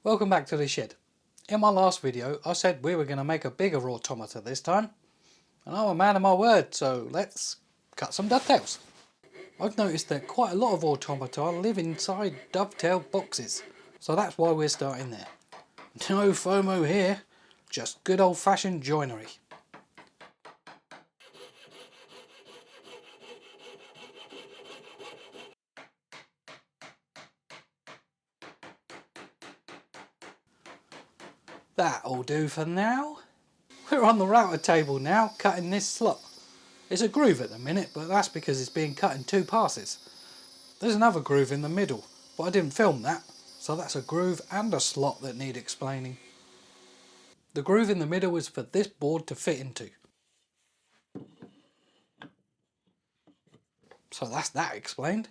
Welcome back to the shed. In my last video I said we were going to make a bigger automata this time, and I'm a man of my word, so let's cut some dovetails. I've noticed that quite a lot of automata live inside dovetail boxes, so that's why we're starting there. No FOMO here, just good old fashioned joinery. That'll do for now. We're on the router table now, cutting this slot. It's a groove at the minute, but that's because it's being cut in two passes. There's another groove in the middle, but I didn't film that, so that's a groove and a slot that need explaining. The groove in the middle is for this board to fit into. So that's that explained.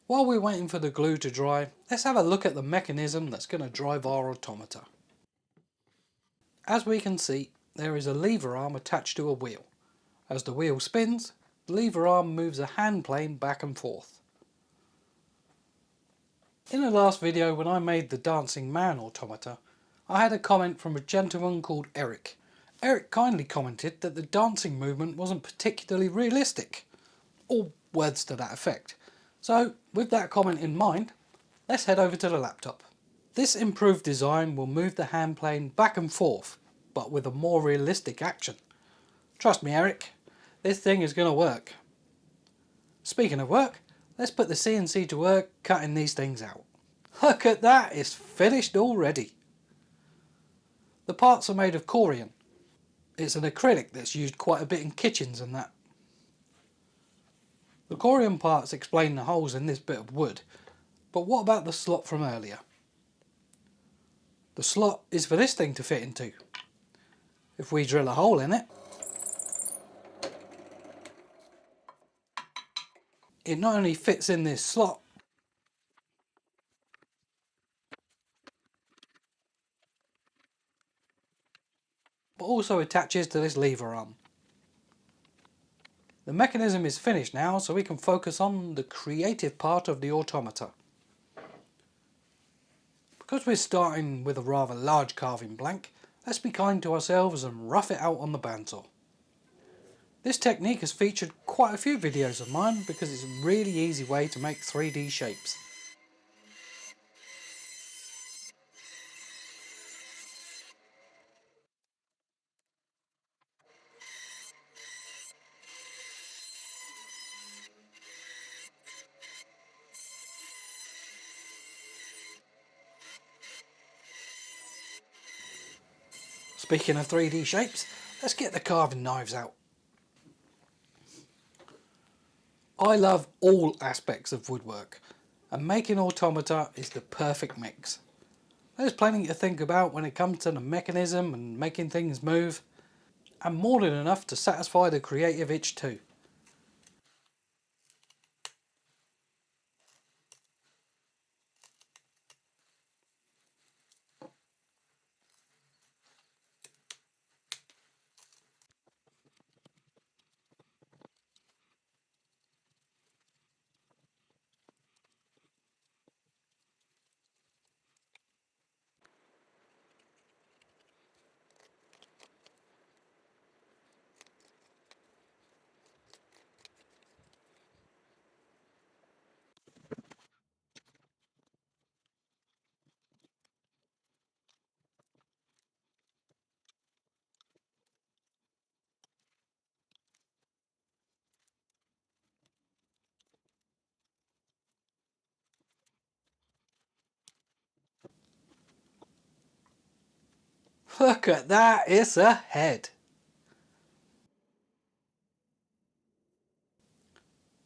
While we're waiting for the glue to dry, let's have a look at the mechanism that's going to drive our automata. As we can see, there is a lever arm attached to a wheel. As the wheel spins, the lever arm moves a hand plane back and forth. In the last video when I made the dancing man automata, I had a comment from a gentleman called Eric. Eric kindly commented that the dancing movement wasn't particularly realistic, or words to that effect. So with that comment in mind, let's head over to the laptop. This improved design will move the hand plane back and forth, but with a more realistic action. Trust me, Eric, this thing is going to work. Speaking of work, let's put the CNC to work cutting these things out. Look at that, it's finished already. The parts are made of corian. It's an acrylic that's used quite a bit in kitchens and that. The corian parts explain the holes in this bit of wood, but what about the slot from earlier? The slot is for this thing to fit into. If we drill a hole in it, it not only fits in this slot, but also attaches to this lever arm. The mechanism is finished now, so we can focus on the creative part of the automata. Because we're starting with a rather large carving blank, let's be kind to ourselves and rough it out on the bandsaw. This technique has featured quite a few videos of mine because it's a really easy way to make 3D shapes. Speaking of 3D shapes, let's get the carving knives out. I love all aspects of woodwork, and making automata is the perfect mix. There's plenty to think about when it comes to the mechanism and making things move, and more than enough to satisfy the creative itch too. Look at that, it's a head.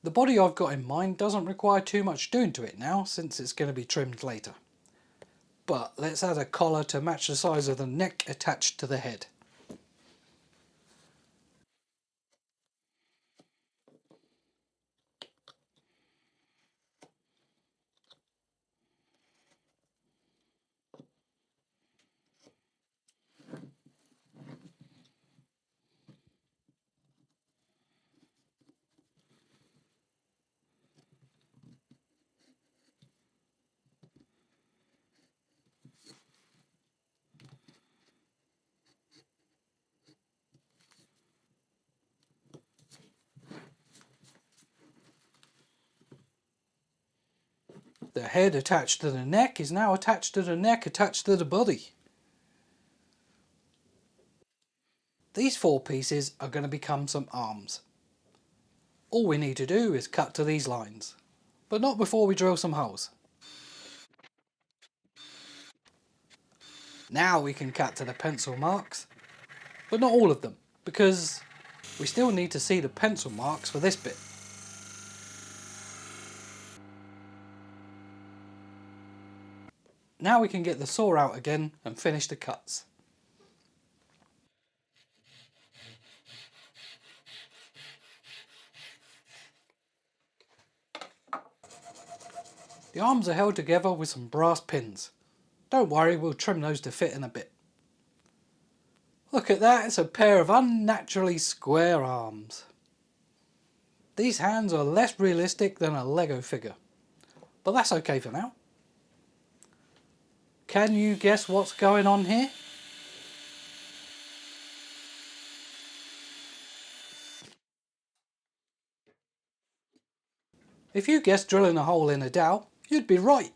The body I've got in mind doesn't require too much doing to it now, since it's going to be trimmed later. But let's add a collar to match the size of the neck attached to the head. The head attached to the neck is now attached to the neck attached to the body. These 4 pieces are going to become some arms. All we need to do is cut to these lines, but not before we drill some holes. Now we can cut to the pencil marks, but not all of them, because we still need to see the pencil marks for this bit. Now we can get the saw out again and finish the cuts. The arms are held together with some brass pins. Don't worry, we'll trim those to fit in a bit. Look at that, it's a pair of unnaturally square arms. These hands are less realistic than a Lego figure, but that's okay for now. Can you guess what's going on here? If you guessed drilling a hole in a dowel, you'd be right.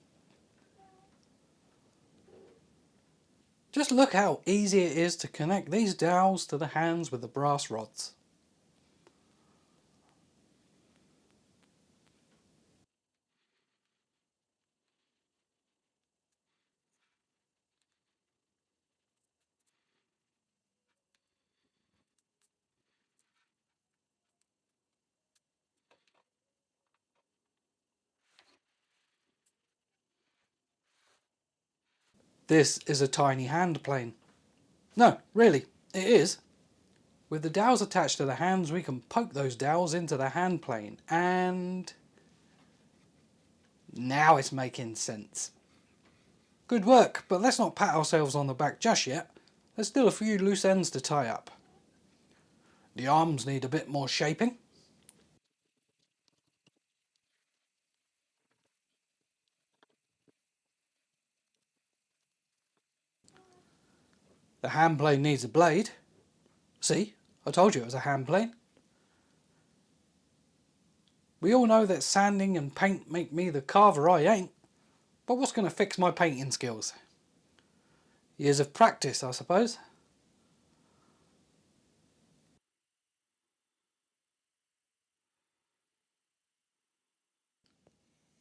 Just look how easy it is to connect these dowels to the hands with the brass rods. This is a tiny hand plane. No, really, it is. With the dowels attached to the hands, we can poke those dowels into the hand plane, and now it's making sense. Good work, but let's not pat ourselves on the back just yet. There's still a few loose ends to tie up. The arms need a bit more shaping. The hand plane needs a blade. See, I told you it was a hand plane. We all know that sanding and paint make me the carver I ain't, but what's going to fix my painting skills? Years of practice, I suppose.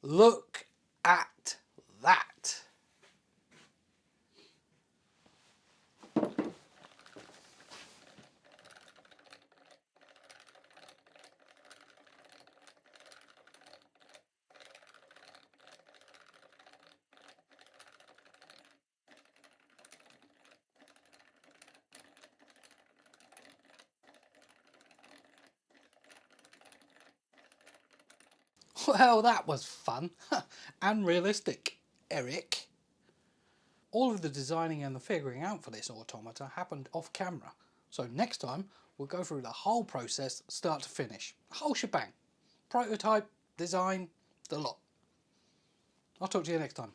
Look at that. Well, that was fun and realistic, Eric. All of the designing and the figuring out for this automata happened off camera, so next time we'll go through the whole process start to finish, the whole shebang. Prototype, design, the lot. I'll talk to you next time.